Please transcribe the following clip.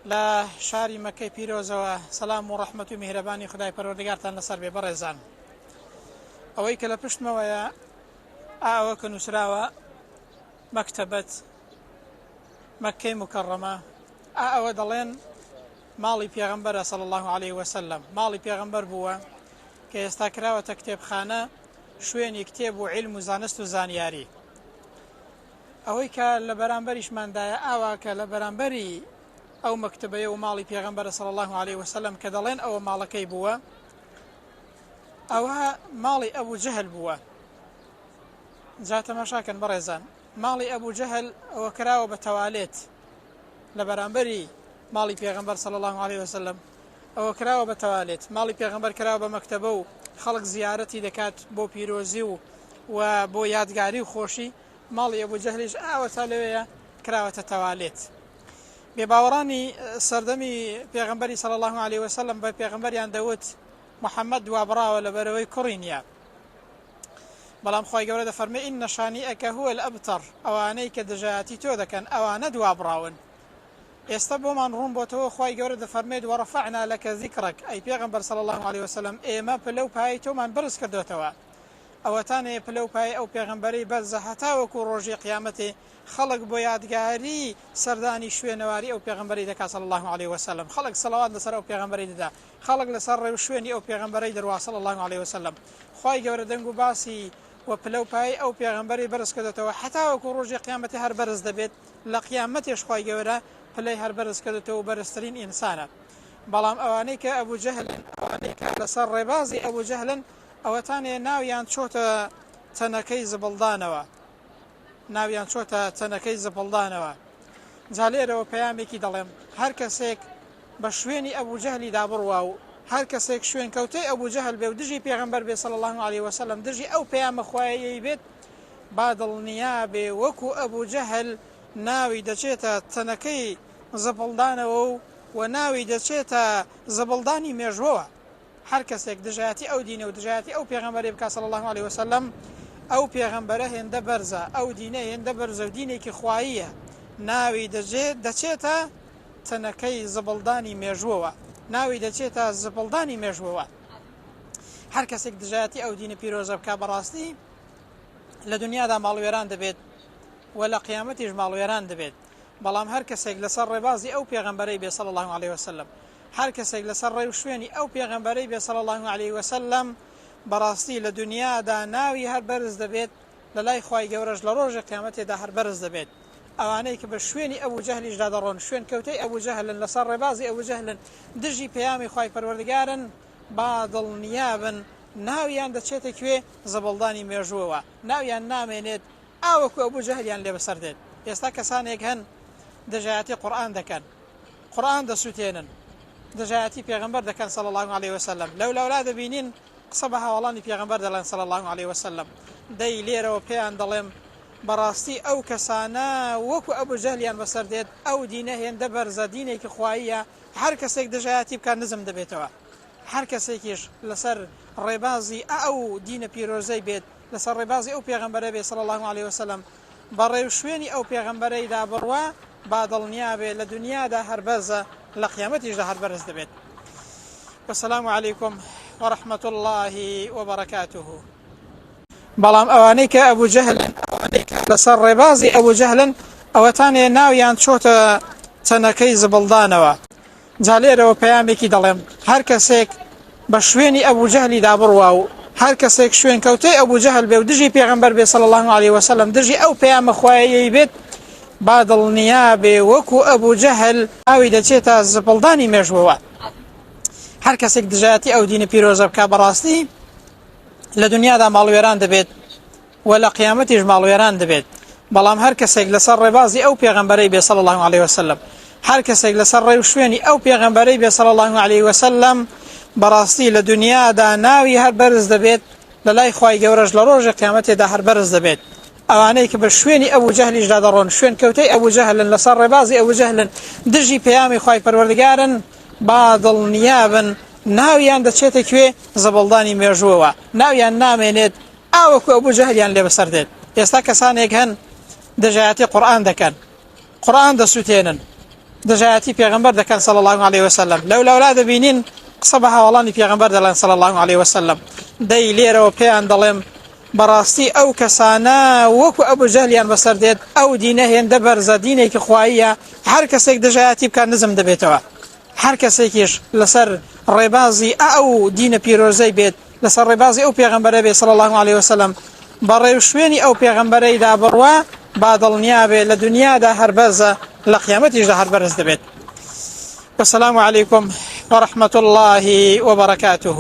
لا شاری مەکەی پیرۆزەوە سەلام و ڕەحمەت و میهرەبانی خدای پەروەردگارتان لەسەر بێ بەڕێزان. ئەوەی کە لە پشتمەوەیە ئاوە کە نووسراوە مەکتەبەت مەککەی مکەڕەمە، ئەوە دەڵێن ماڵی پێغەمبەرە صلی الله عليه وسلم، ماڵی پێغەمبەر بووە کە ئێستا کراوەتە کتێبخانە، شوێنی کتێب و عیلم و زانست و زانیاری. ئەوەی کە لە بەرامبەریشماندایە ئاوا کە لە بەرامبەری ئەو مەکتەبەیە و ماڵی پێغەمبەرە صلی الله عليه وسلم کە دەڵێن ئەوە ماڵەکەی بووە، ئەوە ماڵی ئەبوو جەهل بووە. جا تەماشاکەن بەڕێزان، ماڵی ئەبوو جەهل ئەوە کراوە بە تەوالێت لە بەرامبەری ماڵی پێغەمبەر صلی الله عليه وسلم، ئەوە کراوە بە تەوالێت. ماڵی پێغەمبەر کراوە بە مەکتەبە و خەڵک زیارەتی دەکات بۆ پیرۆزی و بۆ یادگاری و خۆشی. ماڵی ئەبوو جەهلیش ئاوە تا لەوەیە کراوەتە تەوالێت. بێباوەڕانی سەردەمی پێغەمبەری صلی الله عليه وسلم بە پێغەمبەریان دەوت محەممەد دوابڕاوە لەبەرەوەی کوڕی نییە، بەڵام خۆی گەورە دەفەرمێ ئین شانیئەکە هو الأبتر، ئەوانەی کە دژایەتی تۆ دەکەن ئەوانە دوابڕاون. ئێستا بۆمان ڕوون بۆتەوە خۆی گەورە دەفەرمێت وەڕەفەعنا لەکە ذیکرەک، ئەی پێغەمبەر صلی الله عليه وسلم ئێمە پلە و پای تۆمان بەرز کردوتەوە. ئەوەتانەیە پلە و پای ئەو پێغەمبەرەی بەرزە هەتا وەکو ڕۆژی قیامەتێ خەڵک بۆ یادگاری سەردانی شوێنەواری ئەو پێغەمبەری دەکات صلی الله عليه وسلم. خەڵک سەڵاوات لەسەر ئەو پێغەمبەری دەدا، خەڵک لەسەر ڕێو شوێنی ئەو پێغەمبەرەی دەڕوا صلی الله عليه وسلم. خۆی گەورە دەنگ و باسی و پلە و پای ئەو پێغەمبەری بەرز کردوتەوە هەتا وەکو ڕۆژی قیامەتێ هەر بەرز دەبێت. لە قیامەتێش خۆی گەورە پلەی هەر بەرز کردوتەوە و بەرزترین ئینسانە. بەڵام ئەوانەی کە ئەبوو جەهلن، ئەوانەی کە لەسەر ڕێبازی ئەبوو جەهلن، ئەوەتانێ ناویان چۆتە تەنەکەی زبڵدانەوە، ناویان چۆتە تەنەکەی زبڵدانەوە. جا لێرەوە پەیامێکی دەڵێم، هەر کەسێک بە شوێنی ئەبوو جەهلی دابڕوا و هەر کەسێک شوێن کەوتەی ئەبوو جەهل بێ و دژی پێغەمبەر بێ صلی الله عليه وسلم، دژی ئەو پەیامە خوایەیەی بێت، با دڵنیا بێ وەکو ئەبوو جەهل ناوی دەچێتە تەنەکەی زبڵدانەوە و ناوی دەچێتە زبڵدانی مێژوەوە. هەر کەسێک دژایەتی ئەو دینە و دژایەتی ئەو پێغەمبەری بکات صلی الله عليه وسلم، ئەو پێغەمبەرە هێندە بەرزە، ئەو دینە هێندە بەرزە و دینێکی خواییە، ناوی دەچێتە تەنەکەی زبڵدانی مێژووەوە، ناوی دەچێتە زبڵدانی مێژووەوە. هەر کەسێک دژایەتی ئەو دینە پیرۆزە بکات بەڕاستی لە دنیادا ماڵوێران دەبێت و لە قیامەتیش ماڵوێران دەبێت. بەڵام هەر کەسێک لەسەر ڕێبازی ئەو پێغەمبەرەی بێ صلی الله عليه وسلم، هەر کەسێک لەسەر ڕێو شوێنی ئەو پێغەمبەرەی بێ صلی الله عليه وسلم، بەڕاستی لە دنیادا ناوی هەر بەرز دەبێت، لە لای خوای گەورەش لە ڕۆژی قیامەتێدا هەر بەرز دەبێت. ئەوانەی کە بە شوێنی ئەبوو جەهلیشدا دەڕۆن، شوێن کەوتەی ئەبوو جەهلن، لەسەر ڕێبازی ئەبوو جەهلن، دژی پەیامی خوای پەروەردگارن، با دڵنیابن ناویان دەچێتە کوێ؟ زەبڵدانی مێژووەوە، ناویان نامێنێت ئاوەکو ئەبوو جەهلیان لێ بەسەر دێت. ئێستا کەسانێک هەن دژایەتی قورئان دەکەن، قورئان دەسووتێنن، دژایەتی پێغەمبەر دەکەن صلی الله عليه وسلم، لەولا دەبینین قسە بە هاوڵانی پێغەمبەر دەڵێن صلی الله عليه وسلم. دەی لێرەوە پێیان دەڵێم بەڕاستی ئەو کەسانە وەکو ئەبوو جەهلیان بەسەر دێت، ئەو دینە هێندە بەرزە، دینێکی خواییە، هەر کەسێک دژایەتی بکات نزم دەبێتەوە. هەر کەسێکیش لەسەر ڕێبازی ئەو دینە پیرۆزەی بێت، لەسەر ڕێبازی ئەو پێغەمبەرە بێت صلی الله عليه وسلم، بە ڕێو شوێنی ئەو پێغەمبەرەیدا بڕوا، با دڵنیا بێ لە دنیادا هەر بەرزە، لە قیامەتیشدا هەر بەرز دەبێت. والسلام عليكم ورحمة الله وبركاته. بەڵام ئەوانەی کە ئەبوو جەهلن، ئەوانەی کە لەسەر ڕێبازی ئەبوو جەهلن، ئەوەتانێ ناویان چۆتە تەنەکەی زبڵدانەوە. جا لێرەوە پەیامێکی دەڵێم، هەر کەسێک بە شوێنی ئەبوو جەهلی دابڕوا و هەر کەسێک شوێن کەوتەی ئەبوو جەهل بێ و دژی پێغەمبەر بێ صلی الله عليه وسلم، دژی ئەو پەیامە خوایەیەی بێت، با دڵنیا بێ وەکو ئەبوو جەهل ناوی دەچێتە زبڵدانی مێژووەوە. هەر کەسێک دژایەتی ئەو دینە پیرۆزە بکات بەڕاستی لە دنیادا ماڵوێران دەبێت و لە قیامەتیش ماڵوێران دەبێت. بەڵام هەر کەسێک لەسەر ڕێبازی ئەو پێغەمبەرەی بێ صلی الله عليه وسلم، هەر کەسێک لەسەر ڕێو شوێنی ئەو پێغەمبەرەی بێ صلی الله عليه وسلم، بەڕاستی لە دنیادا ناوی هەر بەرز دەبێت، لە لای خوای گەورەش لە ڕۆژی قیامەتێدا هەر بەرز دەبێت. ئەوانەی کە بە شوێنی ئەبوو جەهلیشدا دەڕۆن، شوێن کەوتەی ئەبوو جەهلن، لەسەر ڕێبازی ئەبوو جەهلن، دژی پەیامی خوای پەروەردگارن، با دڵنیابن ناویان دەچێتە کوێ؟ زەبڵدانی مێژووەوە، ناویان نامێنێت ئاوەکو ئەبوو جەهلیان لێ بەسەر دێت. ئێستا کەسانێک هەن دژایەتی قورئان دەکەن، قورئان دەسووتێنن، دەژایەتی پێغەمبەر دەکەن صلى الله عليه وسلم. لەو لەولا دەبینین قسە بە هاوڵانی پێغەمبەر دەڵێن صلى الله عليه وسلم. دەی لێرەوە پێیان دەڵێم بەڕاستی ئەو کەسانە وەکو ئەبو جەهلیان بەسەر دێت ئەو دینە هێندە بەرزە دینێکی خواییە هەر کەسێک دەژایەتی بکات نزم دەبێتەوە. هەر کەسێکیش لەسەر ڕێبازی ئەو دینە پیرۆزەی بێت لەسەر ڕێبازی ئەو پێغەمبەرە بێت صلى الله عليه وسلم بەڕێو شوێنی ئەو پێغەمبەرەیدا بڕوا با دڵنیا بێت لە دنیادا هەر بەرزە لە قیامەتیشدا هەر بەرز دەبێت. والسلام عليكم ورحمة الله وبركاته.